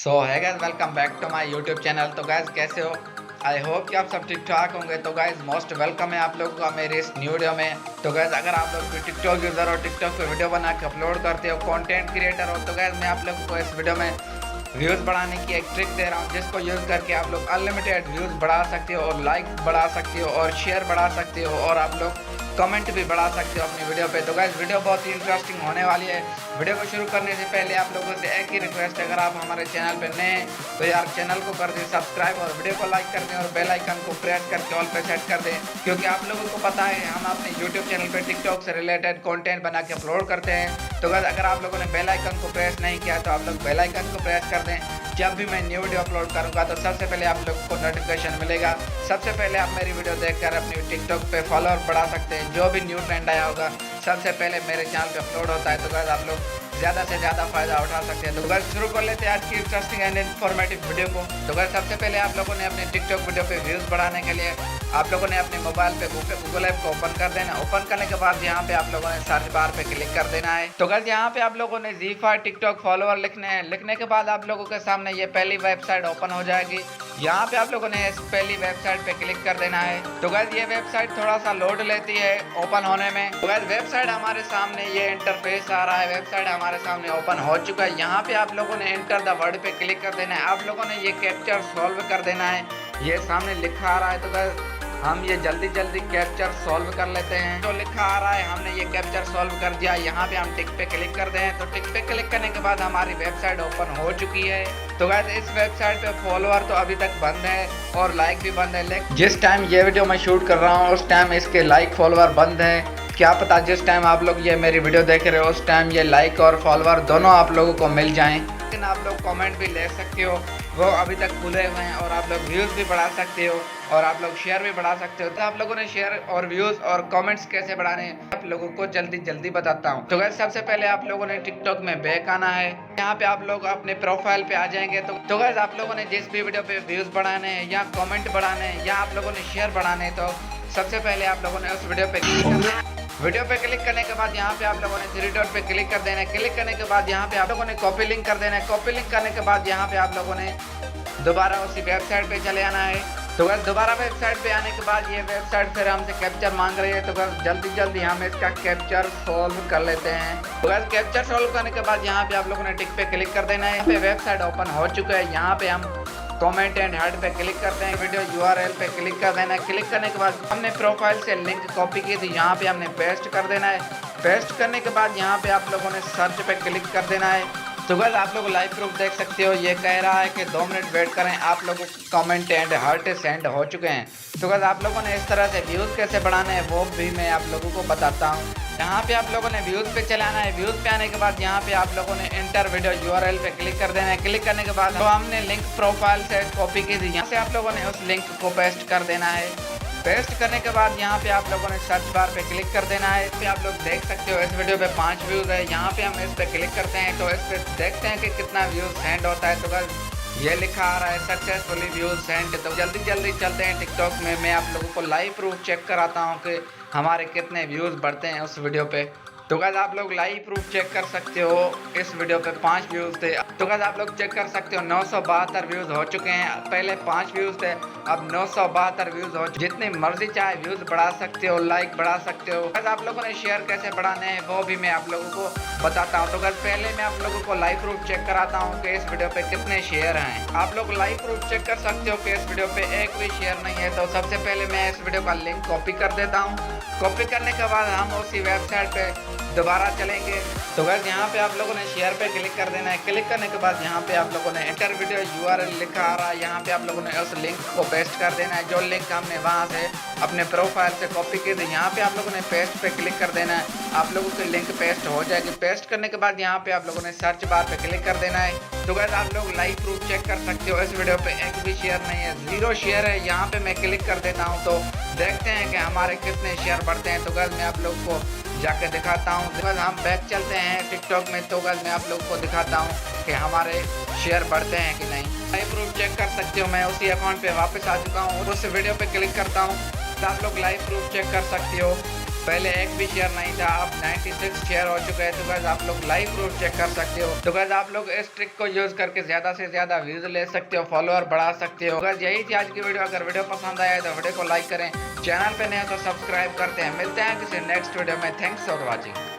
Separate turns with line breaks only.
सो है guys, welcome back to my YouTube channel. तो guys कैसे हो? आई होप कि आप सब ठीक ठाक होंगे। तो गाइस मोस्ट वेलकम है आप लोगों का मेरे इस न्यू वीडियो में। तो गाइस अगर आप लोग टिकटॉक यूज़र हो, टिकटॉक पे वीडियो बना के अपलोड करते हो, कंटेंट क्रिएटर हो, तो गाइस मैं आप लोगों को इस वीडियो में व्यूज़ बढ़ाने की एक ट्रिक दे रहा हूँ, जिसको यूज़ करके आप लोग अनलिमिटेड व्यूज़ बढ़ा सकते हो और लाइक बढ़ा सकते हो और शेयर बढ़ा सकते हो और आप लोग कमेंट भी बढ़ा सकते हो अपनी वीडियो पे। तो गाइस वीडियो बहुत ही इंटरेस्टिंग होने वाली है। वीडियो को शुरू करने से पहले आप लोगों से एक ही रिक्वेस्ट है, अगर आप हमारे चैनल पे नए हैं तो यार चैनल को कर दें सब्सक्राइब और वीडियो को लाइक कर दें और बेल आइकन को प्रेस करके ऑल पे सेट कर दें, क्योंकि आप लोगों को पता है हम अपने यूट्यूब चैनल पे टिकटॉक से रिलेटेड कंटेंट बना के अपलोड करते हैं। तो गाइस अगर आप लोगों ने बेल आइकन को प्रेस नहीं किया तो आप लोग बेल आइकन को प्रेस कर दें। जब भी मैं न्यू वीडियो अपलोड करूंगा तो सबसे पहले आप लोगों को नोटिफिकेशन मिलेगा। सबसे पहले आप मेरी वीडियो देखकर अपनी टिकटॉक पे फॉलोअर बढ़ा सकते हैं। जो भी न्यू ट्रेंड आया होगा सबसे पहले मेरे चैनल पे अपलोड होता है। तो गाइस आप लोग ज़्यादा से ज़्यादा फायदा उठा सकते हैं। तो गाइस शुरू कर लेते हैं आज की इंटरेस्टिंग एंड इन्फॉर्मेटिव वीडियो को। तो गाइस सबसे पहले आप लोगों ने अपने टिकटॉक वीडियो पे व्यूज़ बढ़ाने के लिए आप लोगों ने अपने मोबाइल पे गूगल ऐप को ओपन कर देना। ओपन करने के बाद यहाँ पे आप लोगों ने सर्च बार पे क्लिक कर देना है। तो गाइस यहाँ पे आप लोगों ने ZEE5 टिकटॉक फॉलोअर लिखने हैं। लिखने के बाद आप लोगों के सामने ये पहली वेबसाइट ओपन हो जाएगी। यहाँ पे आप लोगों ने इस पहली वेबसाइट पे क्लिक कर देना है। तो गाइस ये वेबसाइट थोड़ा सा लोड लेती है ओपन होने में। तो गाइस वेबसाइट हमारे सामने ये इंटरफेस आ रहा है। वेबसाइट हमारे सामने ओपन हो चुका है। यहाँ पे आप लोगों ने एंटर द वर्ड पे क्लिक कर देना है। आप लोगों ने ये कैप्चर सॉल्व कर देना है। ये सामने लिखा आ रहा है। तो गाइस हम ये जल्दी जल्दी कैप्चर सॉल्व कर लेते हैं। जो लिखा आ रहा है हमने ये कैप्चर सॉल्व कर दिया। यहाँ पे हम टिक पे क्लिक कर दें। तो टिक पे क्लिक करने के बाद हमारी वेबसाइट ओपन हो चुकी है। तो गाइस इस वेबसाइट पे फॉलोअर तो अभी तक बंद है और लाइक भी बंद है, लेकिन जिस टाइम ये वीडियो मैं शूट कर रहा हूँ उस टाइम इसके लाइक फॉलोअर बंद है। क्या पता जिस टाइम आप लोग ये मेरी वीडियो देख रहे हो उस टाइम ये लाइक और फॉलोअर दोनों आप लोगों को मिल जाएं। लेकिन आप लोग कमेंट भी ले सकते हो, वो अभी तक खुले हुए हैं। और आप लोग व्यूज़ भी बढ़ा सकते हो और आप लोग शेयर भी बढ़ा सकते हो। तो आप लोगों ने शेयर और व्यूज़ और कमेंट्स कैसे बढ़ाने हैं आप लोगों को जल्दी बताता हूँ। तो गाइस सबसे पहले आप लोगों ने टिकटॉक में बैक आना है। यहाँ पे आप लोग अपने प्रोफाइल पे आ जाएंगे। तो गाइस आप लोगों ने जिस भी वीडियो पे व्यूज़ बढ़ाने हैं या कमेंट बढ़ाने हैं या आप लोगों ने शेयर बढ़ाने हैं, तो सबसे पहले आप लोगों ने उस वीडियो पे क्लिक करना है। वीडियो पे क्लिक करने के बाद यहाँ पे आप लोगों ने थ्री डॉट पे क्लिक कर देना है। क्लिक करने के बाद यहाँ पे आप लोगों ने कॉपी लिंक कर देना है। कॉपी लिंक करने के बाद यहाँ पे आप लोगों ने दोबारा उसी वेबसाइट पे चले आना है। तो बस दोबारा वेबसाइट पे आने के बाद ये वेबसाइट फिर हमसे कैप्चर मांग रही है। तो बस जल्दी हम इसका कैप्चर सॉल्व कर लेते हैं। तो बस कैप्चर सॉल्व करने के बाद यहाँ पे आप लोगों ने टिक पे क्लिक कर देना है। यहाँ पे वेबसाइट ओपन हो चुका है। यहाँ पे हम कमेंट एंड हार्ट पे क्लिक करते हैं। वीडियो URL पे क्लिक कर देना है। क्लिक करने के बाद हमने प्रोफाइल से लिंक कॉपी की थी, यहाँ पे हमने पेस्ट कर देना है। पेस्ट करने के बाद यहाँ पे आप लोगों ने सर्च पे क्लिक कर देना है। तो गाइस आप लोग लाइव प्रूफ देख सकते हो। ये कह रहा है कि 2 मिनट वेट करें। आप लोगों को कमेंट एंड हार्ट सेंड हो चुके हैं। तो गाइस आप लोगों ने इस तरह से व्यूज़ कैसे बढ़ाने हैं वो भी मैं आप लोगों को बताता हूँ। यहाँ पे आप लोगों ने व्यूज़ पे चलाना है। व्यूज़ पे आने के बाद यहाँ पे आप लोगों ने एंटर वीडियो URL पे क्लिक कर देना है। क्लिक करने के बाद तो हमने लिंक प्रोफाइल से कॉपी की थी, यहाँ से आप लोगों ने उस लिंक को पेस्ट कर देना है। पेस्ट करने के बाद यहाँ पे आप लोगों ने सर्च बार पे क्लिक कर देना है। इस पे आप लोग देख सकते हो इस वीडियो पे 5 व्यूज़ है। यहाँ पे हम इस पे क्लिक करते हैं तो इस पे देखते हैं कि कितना व्यूज़ सेंड होता है। तो बस ये लिखा आ रहा है सक्सेसफुली व्यूज़ सेंड। तो जल्दी चलते हैं टिकटॉक में। मैं आप लोगों को लाइव प्रूफ चेक कराता हूँ कि हमारे कितने व्यूज़ बढ़ते हैं उस वीडियो पे। तो गाइस आप लोग लाइव प्रूफ चेक कर सकते हो। इस वीडियो पे 5 व्यूज़ थे। तो गाइस आप लोग चेक कर सकते हो 972 व्यूज़ हो चुके हैं। पहले 5 व्यूज़ थे, अब 972 व्यूज़ हो। जितनी मर्जी चाहे व्यूज़ बढ़ा सकते हो, लाइक बढ़ा सकते हो। गाइस आप लोगों ने शेयर कैसे बढ़ाने हैं वो भी मैं आप लोगों को बताता हूँ। तो गाइस पहले मैं आप लोगों को लाइव प्रूफ चेक कराता हूँ कि इस वीडियो पे कितने शेयर हैं। आप लोग लाइव प्रूफ चेक कर सकते हो कि इस वीडियो पे एक भी शेयर नहीं है। तो सबसे पहले मैं इस वीडियो का लिंक कॉपी कर देता हूँ। कॉपी करने के बाद हम उसी वेबसाइट पे दोबारा चलेंगे। तो गाइस यहाँ पे आप लोगों ने शेयर पे क्लिक कर देना है। क्लिक करने के बाद यहाँ पे आप लोगों ने एंटर वीडियो URL लिखा आ रहा है। यहाँ पे आप लोगों ने उस लिंक को पेस्ट कर देना है, जो लिंक हमने वहाँ से अपने प्रोफाइल से कॉपी की थी। यहाँ पे आप लोगों ने पेस्ट पे क्लिक कर देना है। आप लोगों की लिंक पेस्ट हो जाएगी। पेस्ट करने के बाद यहाँ पे आप लोगों ने सर्च बार पे क्लिक कर देना है। तो गाइस आप लोग लाइव प्रूफ चेक कर सकते हो। इस वीडियो पे एक भी शेयर नहीं है, 0 शेयर है। यहाँ पे मैं क्लिक कर देता हूँ तो देखते हैं कि हमारे कितने शेयर बढ़ते हैं। तो गाइस मैं आप लोग को जाके दिखाता हूँ। बस हम बैक चलते हैं टिकटॉक में। तो गाइस मैं आप लोग को दिखाता हूँ कि हमारे शेयर बढ़ते हैं कि नहीं। लाइव प्रूफ चेक कर सकते हो। मैं उसी अकाउंट पे वापस आ चुका हूँ। उस वीडियो पे क्लिक करता हूँ तो आप लोग लाइव प्रूफ चेक कर सकते हो। पहले एक भी शेयर नहीं था, अब 96 शेयर हो चुके हैं। तो गाइस आप लोग लाइव प्रूफ चेक कर सकते हो। तो गाइस आप लोग इस ट्रिक को यूज करके ज्यादा से ज्यादा व्यूज ले सकते हो, फॉलोअर बढ़ा सकते हो। गाइस यही थी आज की वीडियो। अगर वीडियो पसंद आया तो वीडियो को लाइक करें, चैनल पे नए हो तो सब्सक्राइब करते हैं। मिलते हैं किसी नेक्स्ट वीडियो में। Thanks for watching.